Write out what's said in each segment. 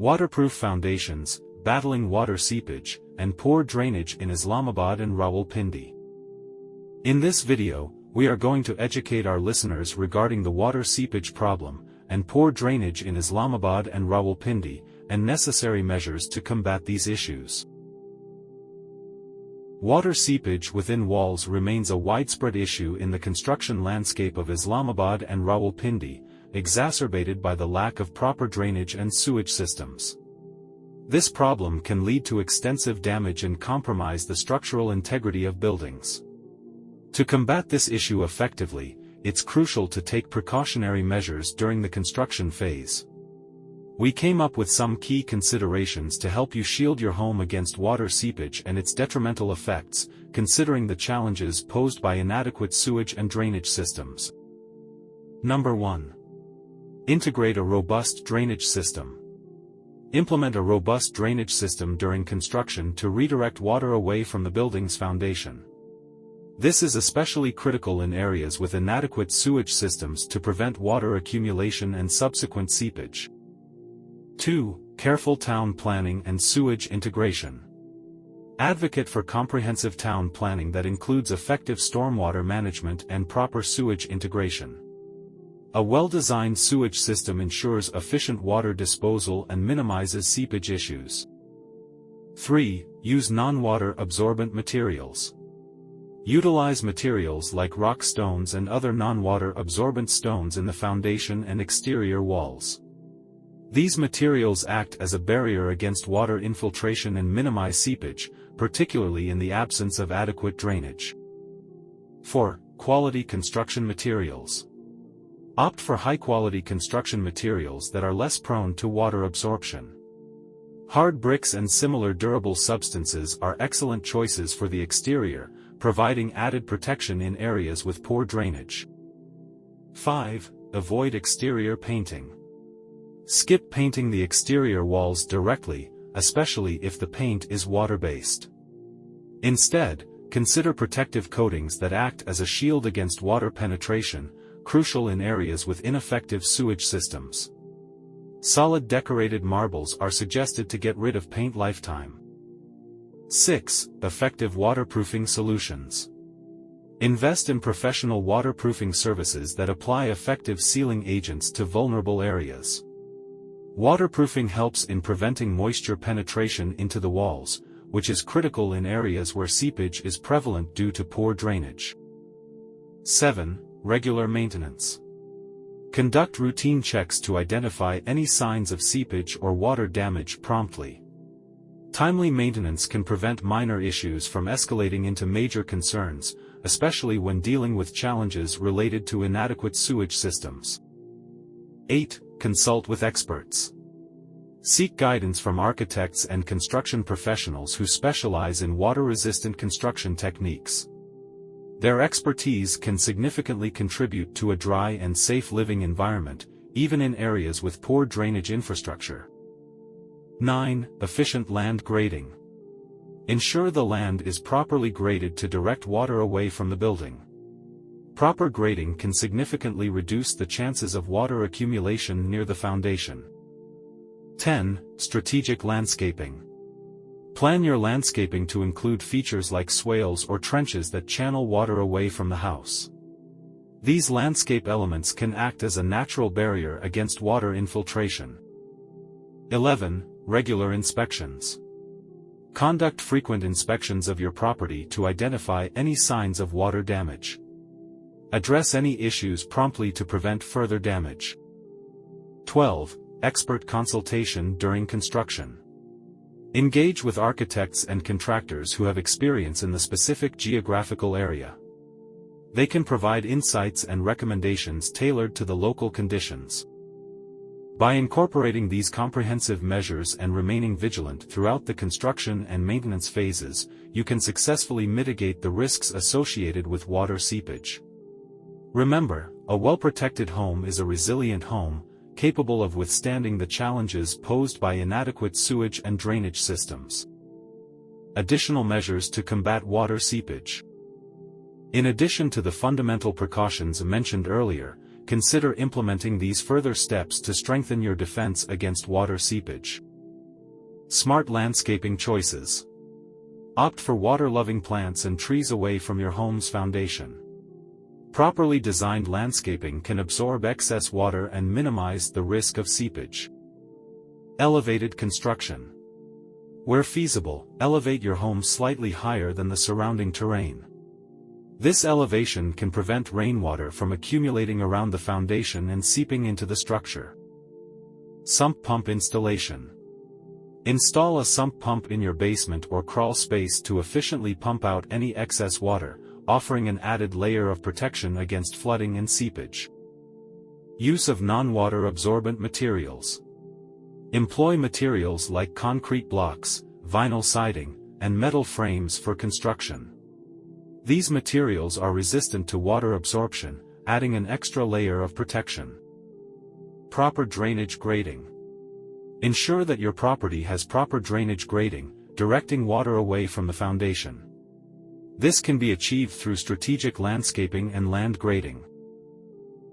Waterproof foundations, battling water seepage, and poor drainage in Islamabad and Rawalpindi. In this video, we are going to educate our listeners regarding the water seepage problem, and poor drainage in Islamabad and Rawalpindi, and necessary measures to combat these issues. Water seepage within walls remains a widespread issue in the construction landscape of Islamabad and Rawalpindi, exacerbated by the lack of proper drainage and sewage systems. This problem can lead to extensive damage and compromise the structural integrity of buildings. To combat this issue effectively, it's crucial to take precautionary measures during the construction phase. We came up with some key considerations to help you shield your home against water seepage and its detrimental effects, considering the challenges posed by inadequate sewage and drainage systems. Number 1. Integrate a robust drainage system. Implement a robust drainage system during construction to redirect water away from the building's foundation. This is especially critical in areas with inadequate sewage systems to prevent water accumulation and subsequent seepage. 2. Careful town planning and sewage integration. Advocate for comprehensive town planning that includes effective stormwater management and proper sewage integration. A well-designed sewage system ensures efficient water disposal and minimizes seepage issues. 3. Use non-water absorbent materials. Utilize materials like rock stones and other non-water absorbent stones in the foundation and exterior walls. These materials act as a barrier against water infiltration and minimize seepage, particularly in the absence of adequate drainage. 4. Quality construction materials. Opt for high-quality construction materials that are less prone to water absorption. Hard bricks and similar durable substances are excellent choices for the exterior, providing added protection in areas with poor drainage. 5. Avoid exterior painting. Skip painting the exterior walls directly, especially if the paint is water-based. Instead, consider protective coatings that act as a shield against water penetration, crucial in areas with ineffective sewage systems. Solid decorated marbles are suggested to get rid of paint lifetime. 6. Effective waterproofing solutions. Invest in professional waterproofing services that apply effective sealing agents to vulnerable areas. Waterproofing helps in preventing moisture penetration into the walls, which is critical in areas where seepage is prevalent due to poor drainage. 7. Regular maintenance. Conduct routine checks to identify any signs of seepage or water damage promptly. Timely maintenance can prevent minor issues from escalating into major concerns, especially when dealing with challenges related to inadequate sewage systems. 8. Consult with experts. Seek guidance from architects and construction professionals who specialize in water-resistant construction techniques. Their expertise can significantly contribute to a dry and safe living environment, even in areas with poor drainage infrastructure. 9. Efficient land grading. Ensure the land is properly graded to direct water away from the building. Proper grading can significantly reduce the chances of water accumulation near the foundation. 10. Strategic landscaping. Plan your landscaping to include features like swales or trenches that channel water away from the house. These landscape elements can act as a natural barrier against water infiltration. 11. Regular inspections. Conduct frequent inspections of your property to identify any signs of water damage. Address any issues promptly to prevent further damage. 12. Expert consultation during construction. Engage with architects and contractors who have experience in the specific geographical area. They can provide insights and recommendations tailored to the local conditions. By incorporating these comprehensive measures and remaining vigilant throughout the construction and maintenance phases, you can successfully mitigate the risks associated with water seepage. Remember, a well-protected home is a resilient home, capable of withstanding the challenges posed by inadequate sewage and drainage systems. Additional measures to combat water seepage. In addition to the fundamental precautions mentioned earlier, consider implementing these further steps to strengthen your defense against water seepage. Smart landscaping choices. Opt for water-loving plants and trees away from your home's foundation. Properly designed landscaping can absorb excess water and minimize the risk of seepage. Elevated construction. Where feasible, elevate your home slightly higher than the surrounding terrain. This elevation can prevent rainwater from accumulating around the foundation and seeping into the structure. Sump pump installation. Install a sump pump in your basement or crawl space to efficiently pump out any excess water, offering an added layer of protection against flooding and seepage. Use of non-water absorbent materials. Employ materials like concrete blocks, vinyl siding, and metal frames for construction. These materials are resistant to water absorption, adding an extra layer of protection. Proper drainage grading. Ensure that your property has proper drainage grading, directing water away from the foundation. This can be achieved through strategic landscaping and land grading.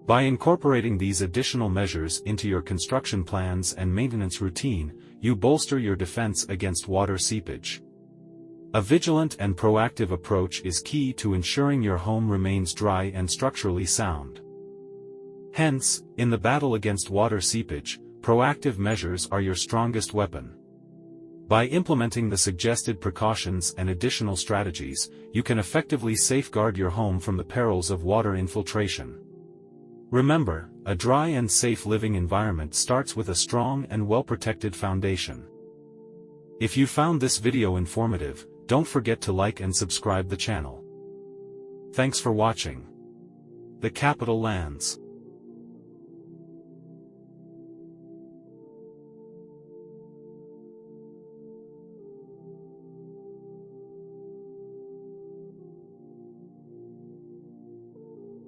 By incorporating these additional measures into your construction plans and maintenance routine, you bolster your defense against water seepage. A vigilant and proactive approach is key to ensuring your home remains dry and structurally sound. Hence, in the battle against water seepage, proactive measures are your strongest weapon. By implementing the suggested precautions and additional strategies, you can effectively safeguard your home from the perils of water infiltration. Remember, a dry and safe living environment starts with a strong and well-protected foundation. If you found this video informative, don't forget to like and subscribe the channel. Thanks for watching. The Capital Lands.